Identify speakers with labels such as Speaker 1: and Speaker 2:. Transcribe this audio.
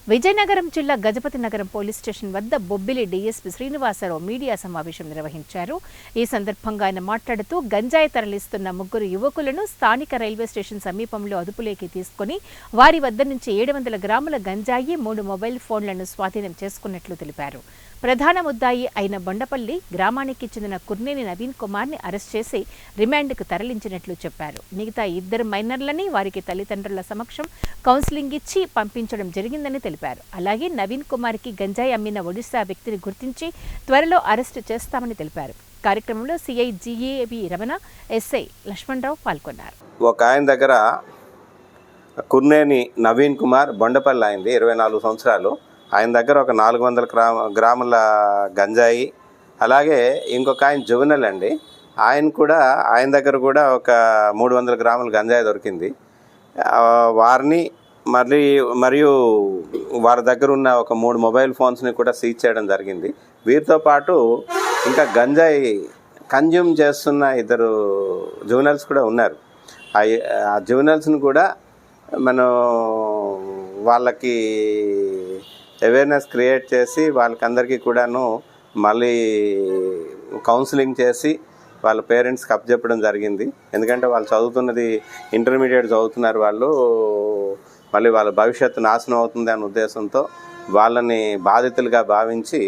Speaker 1: విజయనగరం జిల్లా గజపతి నగరం police station వద్ద బొబ్బిలి డీఎస్పీ శ్రీనివాసరావు మీడియా సమావేశం నిర్వహించారు. ఈ సందర్భంగా ఆయన మాట్లాడుతూ గంజాయి తరలిస్తున్న 3 యువకులను స్థానిక రైల్వే స్టేషన్ సమీపంలో అదుపులోకి తీసుకుని వారి వద్ద నుంచి 700 గ్రాముల గంజాయి, 3 మొబైల్ ఫోన్లను స్వాధీనం చేసుకున్నట్లు తెలిపారు. ప్రధాన ముద్దాయి అయిన బొండపల్లి గ్రామానికి చెందిన కుర్నేని నవీన్ కుమార్ని అరెస్ట్ చేసి రిమాండ్కు తరలించినట్లు చెప్పారు. మిగతా 2 మైనర్లని వారికి తల్లిదండ్రుల సమక్షం కౌన్సిలింగ్ ఇచ్చి పంపించడం జరిగిందని తెలిపారు. అలాగే నవీన్ కుమార్కి గంజాయి అమ్మిన ఒడిశా వ్యక్తిని గుర్తించి త్వరలో అరెస్టు చేస్తామని తెలిపారు. కార్యక్రమంలో సిఐ జిఏవి రమణ, ఎస్ఐ లక్ష్మణరావు పాల్గొన్నారు.
Speaker 2: ఒక ఆయన దగ్గర కుర్నేని నవీన్ కుమార్ బొండపల్లి అయింది, 24 సంవత్సరాలు. ఆయన దగ్గర ఒక 400 గ్రాముల గంజాయి, అలాగే ఇంకొక ఆయన జువెనల్ అండి, ఆయన దగ్గర కూడా ఒక 300 గ్రాముల గంజాయి దొరికింది. వారిని మరియు వారి దగ్గర ఉన్న ఒక 3 మొబైల్ ఫోన్స్ని కూడా సీజ్ చేయడం జరిగింది. వీరితో పాటు ఇంకా గంజాయి కన్జ్యూమ్ చేస్తున్న 2 జువెనల్స్ కూడా ఉన్నారు. ఆ జువెనల్స్ని కూడా మనం వాళ్ళకి అవేర్నెస్ క్రియేట్ చేసి వాళ్ళకందరికీ కూడాను మళ్ళీ కౌన్సిలింగ్ చేసి వాళ్ళ పేరెంట్స్కి అప్పచెప్పడం జరిగింది. ఎందుకంటే వాళ్ళు చదువుతున్నది ఇంటర్మీడియట్ చదువుతున్నారు. వాళ్ళు మళ్ళీ వాళ్ళ భవిష్యత్తు నాశనం అవుతుంది అనే ఉద్దేశంతో వాళ్ళని బాధితులుగా భావించి